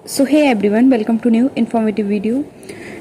So hey everyone, welcome to new informative video.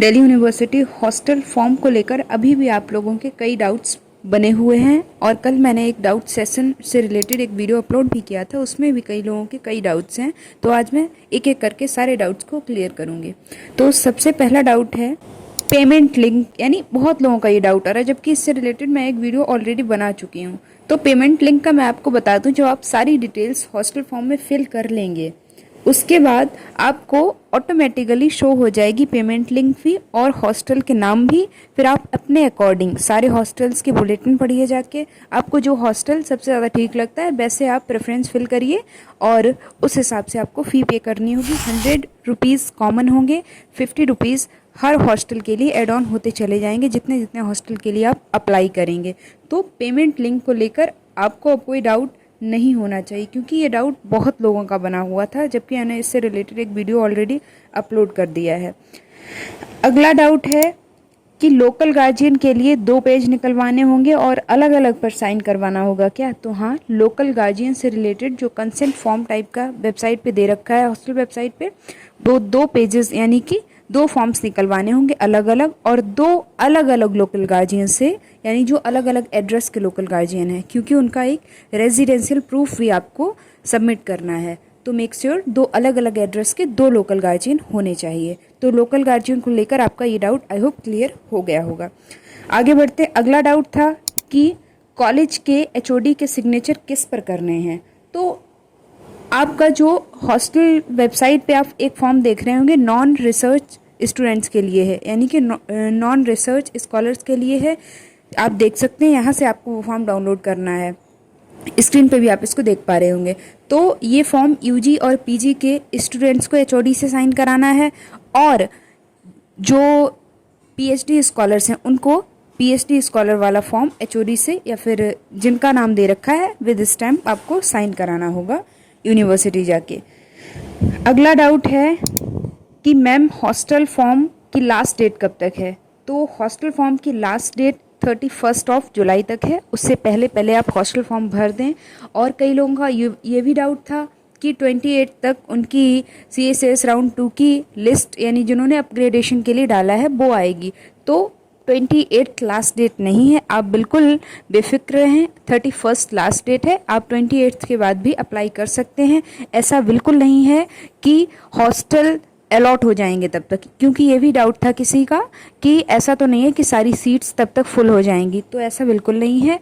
Delhi university hostel form को लेकर अभी भी आप लोगों के कई डाउट्स बने हुए हैं और कल मैंने एक डाउट सेशन से रिलेटेड एक वीडियो अपलोड भी किया था, उसमें भी कई लोगों के कई डाउट्स हैं। तो आज मैं एक एक करके सारे डाउट्स को क्लियर करूँगी। तो सबसे पहला डाउट है पेमेंट लिंक, यानी बहुत लोगों का ये डाउट आ रहा है, जबकि इससे रिलेटेड मैं एक वीडियो ऑलरेडी बना चुकी हूँ। तो पेमेंट लिंक का मैं आपको बता दूँ, जब आप सारी डिटेल्स हॉस्टल फॉर्म में फिल कर लेंगे उसके बाद आपको ऑटोमेटिकली शो हो जाएगी पेमेंट लिंक भी और हॉस्टल के नाम भी। फिर आप अपने अकॉर्डिंग सारे हॉस्टल्स के बुलेटिन पढ़िए जाके, आपको जो हॉस्टल सबसे ज़्यादा ठीक लगता है वैसे आप प्रेफरेंस फिल करिए और उस हिसाब से आपको फ़ी पे करनी होगी। 100 रुपीज़ कॉमन होंगे, 50 रुपीज़ हर हॉस्टल के लिए एड ऑन होते चले जाएंगे जितने जितने हॉस्टल के लिए आप अप्लाई करेंगे। तो पेमेंट लिंक को लेकर आपको अब कोई डाउट नहीं होना चाहिए, क्योंकि ये डाउट बहुत लोगों का बना हुआ था, जबकि मैंने इससे रिलेटेड एक वीडियो ऑलरेडी अपलोड कर दिया है। अगला डाउट है कि लोकल गार्जियन के लिए 2 पेज निकलवाने होंगे और अलग अलग पर साइन करवाना होगा क्या? तो हाँ, लोकल गार्जियन से रिलेटेड जो कंसेंट फॉर्म टाइप का वेबसाइट पे दे रखा है, हॉस्टल वेबसाइट पे, वो 2 पेजेस यानी कि 2 फॉर्म्स निकलवाने होंगे अलग अलग, और 2 अलग अलग लोकल गार्जियन से, यानी जो अलग अलग एड्रेस के लोकल गार्जियन है, क्योंकि उनका एक रेजिडेंशियल प्रूफ भी आपको सबमिट करना है। तो मेक श्योर 2 अलग अलग एड्रेस के 2 लोकल गार्जियन होने चाहिए। तो लोकल गार्जियन को लेकर आपका ये डाउट आई होप क्लियर हो गया होगा। आगे बढ़ते, अगला डाउट था कि कॉलेज के एचओडी के सिग्नेचर किस पर करने हैं। तो आपका जो हॉस्टल वेबसाइट पे आप एक फॉर्म देख रहे होंगे, नॉन रिसर्च स्टूडेंट्स के लिए है, यानी कि नॉन रिसर्च स्कॉलर्स के लिए है। आप देख सकते हैं, यहाँ से आपको वो फॉर्म डाउनलोड करना है। स्क्रीन पे भी आप इसको देख पा रहे होंगे। तो ये फॉर्म यूजी और पीजी के स्टूडेंट्स को एचओडी से साइन कराना है, और जो पीएचडी स्कॉलर्स हैं उनको पीएचडी स्कॉलर वाला फॉर्म एचओडी से, या फिर जिनका नाम दे रखा है विद स्टैम्प, आपको साइन कराना होगा यूनिवर्सिटी जाके। अगला डाउट है कि मैम हॉस्टल फॉर्म की लास्ट डेट कब तक है। तो हॉस्टल फॉर्म की लास्ट डेट 31 जुलाई तक है। उससे पहले पहले आप हॉस्टल फॉर्म भर दें। और कई लोगों का ये भी डाउट था कि 28 तक उनकी CSS राउंड 2 की लिस्ट, यानी जिन्होंने अपग्रेडेशन के लिए डाला है, वो आएगी। तो 28 लास्ट डेट नहीं है, आप बिल्कुल बेफिक्र रहें। 31 लास्ट डेट है, आप 28 के बाद भी अप्लाई कर सकते हैं। ऐसा बिल्कुल नहीं है कि हॉस्टल अलॉट हो जाएंगे तब तक, क्योंकि ये भी डाउट था किसी का कि ऐसा तो नहीं है कि सारी सीट्स तब तक फुल हो जाएंगी। तो ऐसा बिल्कुल नहीं है।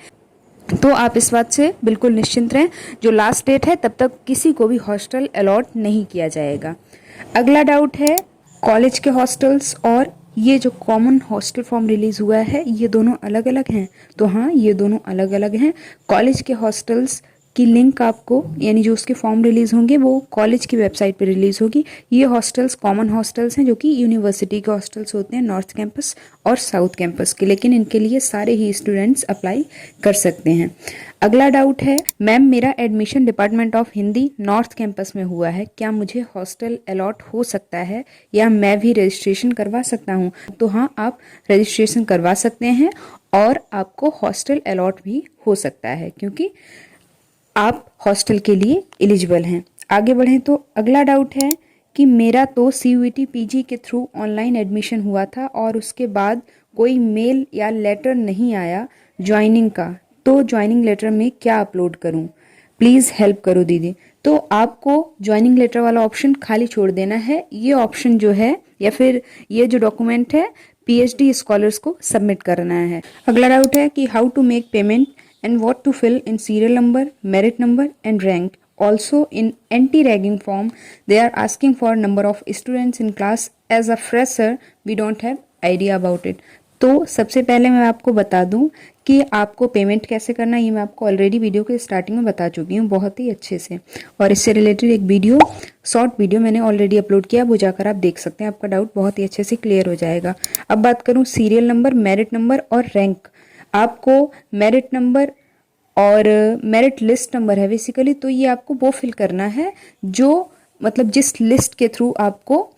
तो आप इस बात से बिल्कुल निश्चिंत रहें, जो लास्ट डेट है तब तक किसी को भी हॉस्टल अलॉट नहीं किया जाएगा। अगला डाउट है कॉलेज के हॉस्टल्स और ये जो कॉमन हॉस्टल फॉर्म रिलीज़ हुआ है, ये दोनों अलग अलग हैं। तो हाँ, ये दोनों अलग अलग हैं। कॉलेज के हॉस्टल्स की लिंक आपको, यानी जो उसके फॉर्म रिलीज़ होंगे वो कॉलेज की वेबसाइट पे रिलीज़ होगी। ये हॉस्टल्स कॉमन हॉस्टल्स हैं, जो कि यूनिवर्सिटी के हॉस्टल्स होते हैं, नॉर्थ कैंपस और साउथ कैंपस के, लेकिन इनके लिए सारे ही स्टूडेंट्स अप्लाई कर सकते हैं। अगला डाउट है मैम मेरा admission department of Hindi north campus में हुआ है, क्या मुझे हॉस्टल अलॉट हो सकता है या मैं भी रजिस्ट्रेशन करवा सकता हूँ? तो हाँ, आप रजिस्ट्रेशन करवा सकते हैं और आपको हॉस्टल अलॉट भी हो सकता है, क्योंकि आप हॉस्टल के लिए एलिजिबल हैं। आगे बढ़ें तो अगला डाउट है कि मेरा तो CUET PG के थ्रू ऑनलाइन एडमिशन हुआ था और उसके बाद कोई मेल या लेटर नहीं आया ज्वाइनिंग का, तो ज्वाइनिंग लेटर में क्या अपलोड करूं? प्लीज़ हेल्प करो दीदी। तो आपको ज्वाइनिंग लेटर वाला ऑप्शन खाली छोड़ देना है। ये ऑप्शन जो है, या फिर ये जो डॉक्यूमेंट है, PhD स्कॉलर्स को सबमिट करना है। अगला डाउट है कि how to make payment and what to fill in serial number, merit number and rank. Also in anti-ragging form, they are asking for number of students in class. As a fresher, we don't have idea about it. तो सबसे पहले मैं आपको बता दूं कि आपको payment कैसे करना है। ये मैं आपको ऑलरेडी वीडियो के स्टार्टिंग में बता चुकी हूँ बहुत ही अच्छे से, और इससे रिलेटेड एक वीडियो, शॉर्ट वीडियो मैंने ऑलरेडी अपलोड किया, वो जाकर आप देख सकते हैं। आपका डाउट बहुत ही अच्छे से क्लियर हो जाएगा। अब बात करूँ सीरियल नंबर, मेरिट नंबर और रैंक। आपको मेरिट नंबर और मेरिट लिस्ट नंबर है बेसिकली, तो ये आपको वो फिल करना है जो, मतलब जिस लिस्ट के थ्रू आपको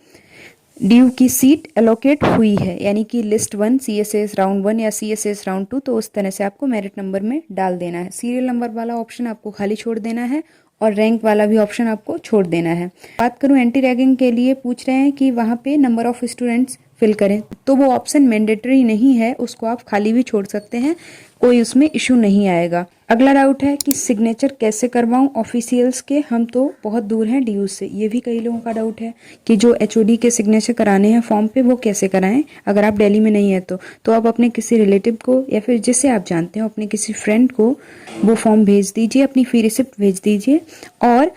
ड्यू की सीट एलोकेट हुई है, यानी कि लिस्ट 1 CSS राउंड 1 या CSS राउंड 2, तो उस तरह से आपको मेरिट नंबर में डाल देना है। सीरियल नंबर वाला ऑप्शन आपको खाली छोड़ देना है और रैंक वाला भी ऑप्शन आपको छोड़ देना है। बात करूं एंटी रैगिंग के लिए, पूछ रहे हैं कि वहाँ पे नंबर ऑफ स्टूडेंट्स फिल करें, तो वो ऑप्शन मैंडेटरी नहीं है, उसको आप खाली भी छोड़ सकते हैं, कोई उसमें इशू नहीं आएगा। अगला डाउट है कि सिग्नेचर कैसे करवाऊं ऑफिशियल्स के, हम तो बहुत दूर हैं डीयू से। ये भी कई लोगों का डाउट है कि जो एचओडी के सिग्नेचर कराने हैं फॉर्म पे वो कैसे कराएं। अगर आप दिल्ली में नहीं है तो आप अपने किसी रिलेटिव को या फिर जिसे आप जानते हो अपने किसी फ्रेंड को वो फॉर्म भेज दीजिए, अपनी फी रिसिप्ट भेज दीजिए और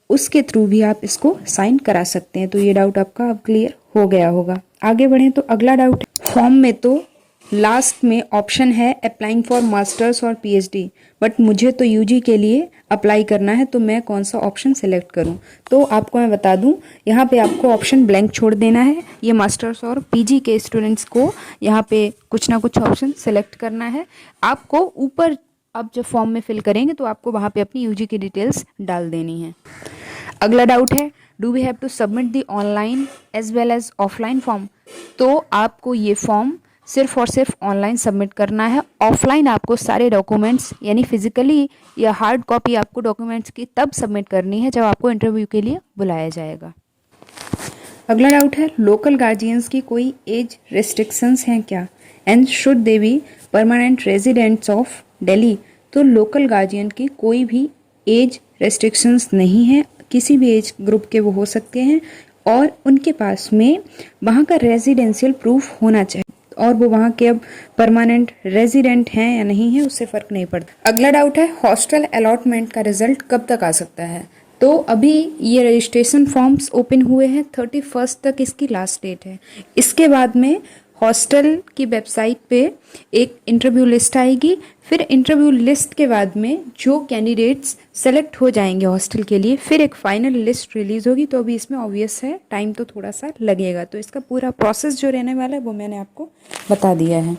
उसके थ्रू भी आप इसको साइन करा सकते हैं। तो ये डाउट आपका अब क्लियर हो गया होगा। आगे बढ़ें तो अगला डाउट, फॉर्म में तो लास्ट में ऑप्शन है अप्लाइंग फॉर मास्टर्स और पीएचडी, बट मुझे तो यूजी के लिए अप्लाई करना है, तो मैं कौन सा ऑप्शन सेलेक्ट करूं। तो आपको मैं बता दूं, यहाँ पे आपको ऑप्शन ब्लैंक छोड़ देना है। ये मास्टर्स और पीजी के स्टूडेंट्स को यहाँ पे कुछ ना कुछ ऑप्शन सेलेक्ट करना है। आपको ऊपर अब जब फॉर्म में फिल करेंगे तो आपको वहाँ पे अपनी यूजी की डिटेल्स डाल देनी है। अगला डाउट है, do we have to submit the online as well as offline form. तो आपको ये फॉर्म सिर्फ और सिर्फ ऑनलाइन सबमिट करना है। ऑफलाइन आपको सारे डॉक्यूमेंट्स यानी फिजिकली या हार्ड कॉपी आपको डॉक्यूमेंट्स की तब सबमिट करनी है जब आपको इंटरव्यू के लिए बुलाया जाएगा। अगला डाउट है, लोकल गार्जियंस की कोई एज रेस्ट्रिक्शंस हैं क्या, and should they be permanent residents of Delhi. तो लोकल गार्जियन की कोई भी एज रेस्ट्रिक्शंस नहीं है, किसी भी एज ग्रुप के वो हो सकते हैं और उनके पास में वहाँ का रेजिडेंशियल प्रूफ होना चाहिए और वो वहाँ के अब परमानेंट रेजिडेंट हैं या नहीं है उससे फ़र्क नहीं पड़ता। अगला डाउट है, हॉस्टल अलॉटमेंट का रिजल्ट कब तक आ सकता है। तो अभी ये रजिस्ट्रेशन फॉर्म्स ओपन हुए हैं, 31 तक इसकी लास्ट डेट है। इसके बाद में हॉस्टल की वेबसाइट पे एक इंटरव्यू लिस्ट आएगी, फिर इंटरव्यू लिस्ट के बाद में जो कैंडिडेट्स सेलेक्ट हो जाएंगे हॉस्टल के लिए फिर एक फाइनल लिस्ट रिलीज होगी। तो अभी इसमें ऑब्वियस है टाइम तो थोड़ा सा लगेगा, तो इसका पूरा प्रोसेस जो रहने वाला है वो मैंने आपको बता दिया है।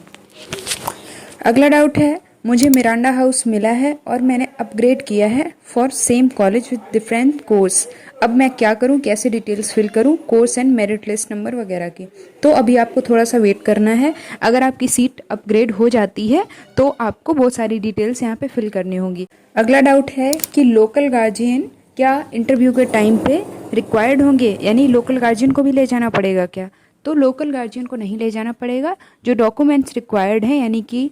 अगला डाउट है, मुझे मिरांडा हाउस मिला है और मैंने अपग्रेड किया है for same college with different course, अब मैं क्या करूं, कैसे डिटेल्स फिल करूं, course and merit list number वगैरह की। तो अभी आपको थोड़ा सा वेट करना है। अगर आपकी सीट अपग्रेड हो जाती है तो आपको बहुत सारी डिटेल्स यहाँ पे फिल करनी होंगी। अगला डाउट है कि लोकल गार्जियन क्या इंटरव्यू के टाइम पे रिक्वायर्ड होंगे, यानी लोकल गार्जियन को भी ले जाना पड़ेगा क्या। तो लोकल गार्जियन को नहीं ले जाना पड़ेगा। जो डॉक्यूमेंट्स रिक्वायर्ड हैं यानी कि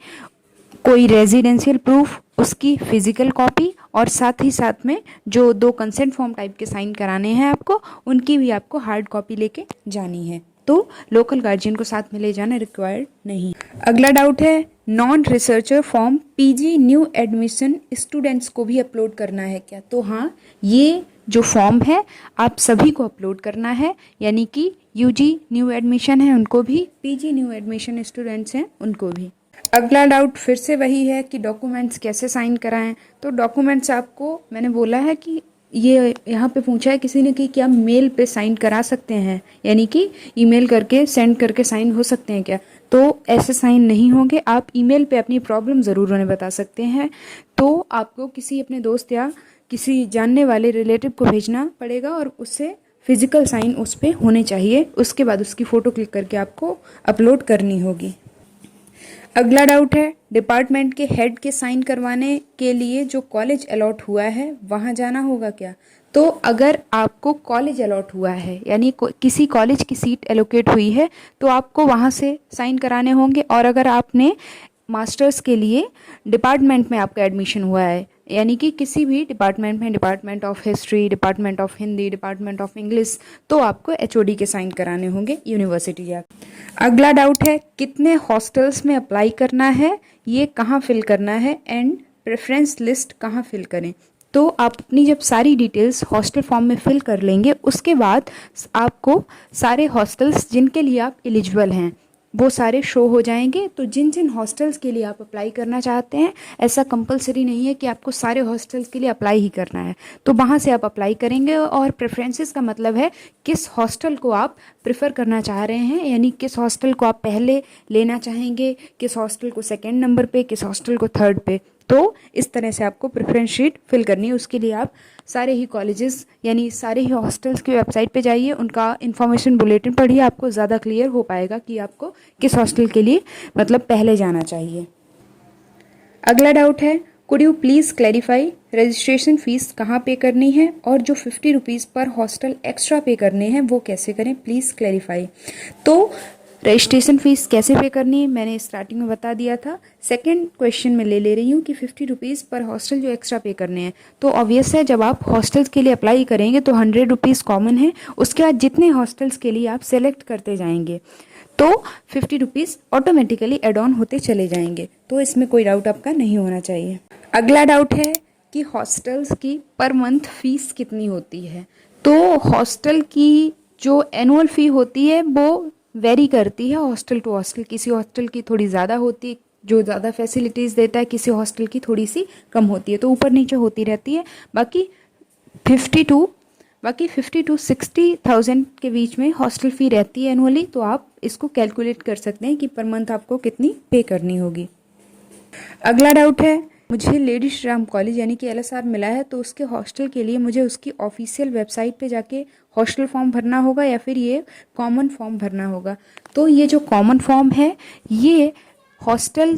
कोई रेजिडेंशियल प्रूफ, उसकी फिजिकल कॉपी और साथ ही साथ में जो 2 कंसेंट फॉर्म टाइप के साइन कराने हैं आपको, उनकी भी आपको हार्ड कॉपी लेके जानी है। तो लोकल गार्जियन को साथ में ले जाना रिक्वायर्ड नहीं। अगला डाउट है, non researcher form PG new admission students को भी अपलोड करना है क्या। तो हाँ, ये जो फॉर्म है आप सभी को अपलोड करना है, यानी कि यूजी न्यू एडमिशन है उनको भी, पीजी न्यू एडमिशन स्टूडेंट्स हैं उनको भी। अगला डाउट फिर से वही है कि डॉक्यूमेंट्स कैसे साइन कराएं। तो डॉक्यूमेंट्स आपको मैंने बोला है कि ये यहाँ पे पूछा है किसी ने कि क्या मेल पे साइन करा सकते हैं, यानी कि ईमेल करके सेंड करके साइन हो सकते हैं क्या। तो ऐसे साइन नहीं होंगे। आप ईमेल पे अपनी प्रॉब्लम ज़रूर उन्हें बता सकते हैं। तो आपको किसी अपने दोस्त या किसी जानने वाले रिलेटिव को भेजना पड़ेगा और उससे फिजिकल साइन उस पर होने चाहिए। उसके बाद उसकी फ़ोटो क्लिक करके आपको अपलोड करनी होगी। अगला डाउट है, डिपार्टमेंट के हेड के साइन करवाने के लिए जो कॉलेज अलॉट हुआ है वहाँ जाना होगा क्या। तो अगर आपको कॉलेज अलॉट हुआ है यानी किसी कॉलेज की सीट एलोकेट हुई है तो आपको वहाँ से साइन कराने होंगे। और अगर आपने मास्टर्स के लिए डिपार्टमेंट में आपका एडमिशन हुआ है यानी कि किसी भी डिपार्टमेंट में, department of history, department of Hindi, department of English, तो आपको एचओडी के साइन कराने होंगे यूनिवर्सिटी या। अगला डाउट है, कितने हॉस्टल्स में अप्लाई करना है, ये कहाँ फिल करना है एंड प्रेफरेंस लिस्ट कहाँ फिल करें। तो आप अपनी जब सारी डिटेल्स हॉस्टल फॉर्म में फिल कर लेंगे उसके बाद आपको सारे हॉस्टल्स जिनके लिए आप एलिजिबल हैं वो सारे शो हो जाएंगे। तो जिन जिन हॉस्टल्स के लिए आप अप्लाई करना चाहते हैं, ऐसा कंपलसरी नहीं है कि आपको सारे हॉस्टल्स के लिए अप्लाई ही करना है, तो वहाँ से आप अप्लाई करेंगे। और प्रेफरेंसेस का मतलब है किस हॉस्टल को आप प्रेफर करना चाह रहे हैं, यानी किस हॉस्टल को आप पहले लेना चाहेंगे, किस हॉस्टल को सेकेंड नंबर पे, किस हॉस्टल को थर्ड पे। तो इस तरह से आपको प्रेफरेंस शीट फिल करनी है। उसके लिए आप सारे ही कॉलेजेस यानी सारे ही हॉस्टल्स की वेबसाइट पे जाइए, उनका इन्फॉर्मेशन बुलेटिन पढ़िए, आपको ज़्यादा क्लियर हो पाएगा कि आपको किस हॉस्टल के लिए मतलब पहले जाना चाहिए। अगला डाउट है, could you please clarify registration fees कहाँ पे करनी है और जो 50 रुपीज़ पर हॉस्टल एक्स्ट्रा पे करने हैं वो कैसे करें, प्लीज़ क्लैरिफाई। तो रजिस्ट्रेशन फ़ीस कैसे पे करनी है मैंने स्टार्टिंग में बता दिया था। सेकंड क्वेश्चन में ले रही हूँ कि 50 रुपीज़ पर हॉस्टल जो एक्स्ट्रा पे करने हैं, तो ऑब्वियस है जब आप हॉस्टल्स के लिए अप्लाई करेंगे तो 100 रुपीज़ कॉमन है, उसके बाद जितने हॉस्टल्स के लिए आप सेलेक्ट करते जाएंगे तो 50 रुपीज़ ऑटोमेटिकली एड ऑन होते चले जाएंगे। तो इसमें कोई डाउट आपका नहीं होना चाहिए। अगला डाउट है कि हॉस्टल्स की पर मंथ फीस कितनी होती है। तो हॉस्टल की जो एनुअल फ़ी होती है वो वेरी करती है हॉस्टल टू हॉस्टल। किसी हॉस्टल की थोड़ी ज़्यादा होती है जो ज़्यादा फैसिलिटीज़ देता है, किसी हॉस्टल की थोड़ी सी कम होती है, तो ऊपर नीचे होती रहती है। बाकी 50 to 60,000 के बीच में हॉस्टल फ़ी रहती है एनुअली। तो आप इसको कैलकुलेट कर सकते हैं कि पर मंथ आपको कितनी पे करनी होगी। अगला डाउट है, मुझे लेडी श्री राम कॉलेज यानी कि LSR मिला है, तो उसके हॉस्टल के लिए मुझे उसकी ऑफिशियल वेबसाइट पे जाके हॉस्टल फॉर्म भरना होगा या फिर ये कॉमन फॉर्म भरना होगा। तो ये जो कॉमन फॉर्म है ये हॉस्टल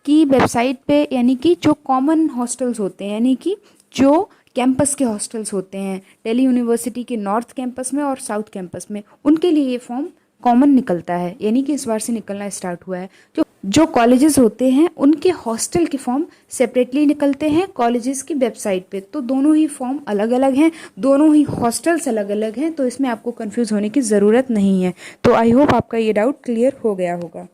की वेबसाइट पे यानी कि जो कॉमन हॉस्टल्स होते हैं यानी कि जो कैंपस के हॉस्टल्स होते हैं दिल्ली यूनिवर्सिटी के नॉर्थ कैंपस में और साउथ कैंपस में, उनके लिए ये फॉर्म कॉमन निकलता है, यानी कि इस बार से निकलना स्टार्ट हुआ है। जो कॉलेजेस होते हैं उनके हॉस्टल के फॉर्म सेपरेटली निकलते हैं कॉलेजेस की वेबसाइट पे। तो दोनों ही फॉर्म अलग अलग हैं, दोनों ही हॉस्टल्स अलग अलग हैं, तो इसमें आपको कंफ्यूज होने की ज़रूरत नहीं है। तो आई होप आपका ये डाउट क्लियर हो गया होगा।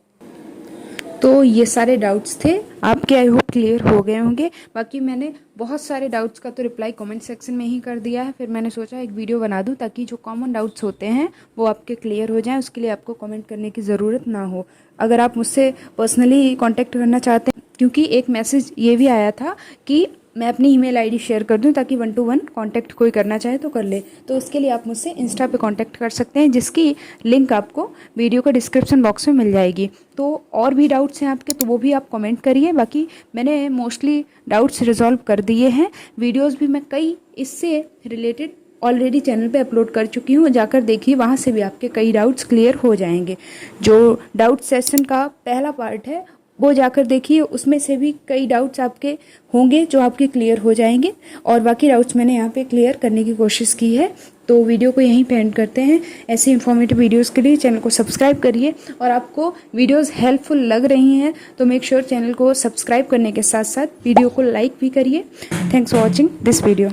तो ये सारे डाउट्स थे आपके, आई होप क्लियर हो गए होंगे। बाकी मैंने बहुत सारे डाउट्स का तो रिप्लाई कमेंट सेक्शन में ही कर दिया है, फिर मैंने सोचा एक वीडियो बना दूं ताकि जो कॉमन डाउट्स होते हैं वो आपके क्लियर हो जाएं, उसके लिए आपको कमेंट करने की ज़रूरत ना हो। अगर आप मुझसे पर्सनली कांटेक्ट करना चाहते हैं, क्योंकि एक मैसेज ये भी आया था कि मैं अपनी ईमेल आईडी शेयर कर दूं ताकि 1 to 1 कांटेक्ट कोई करना चाहे तो कर ले, तो उसके लिए आप मुझसे इंस्टा पे कांटेक्ट कर सकते हैं, जिसकी लिंक आपको वीडियो का डिस्क्रिप्शन बॉक्स में मिल जाएगी। तो और भी डाउट्स हैं आपके तो वो भी आप कमेंट करिए। बाकी मैंने मोस्टली डाउट्स रिजॉल्व कर दिए हैं। वीडियोज़ भी मैं कई इससे रिलेटेड ऑलरेडी चैनल पे अपलोड कर चुकी हूँ, जाकर देखिए, वहाँ से भी आपके कई डाउट्स क्लियर हो जाएंगे। जो डाउट सेशन का पहला पार्ट है वो जाकर देखिए, उसमें से भी कई डाउट्स आपके होंगे जो आपके क्लियर हो जाएंगे, और बाकी डाउट्स मैंने यहाँ पे क्लियर करने की कोशिश की है। तो वीडियो को यहीं पे एंड करते हैं। ऐसे इन्फॉर्मेटिव वीडियोस के लिए चैनल को सब्सक्राइब करिए, और आपको वीडियोस हेल्पफुल लग रही हैं तो मेक श्योर चैनल को सब्सक्राइब करने के साथ साथ वीडियो को लाइक भी करिए। Thanks for watching this video.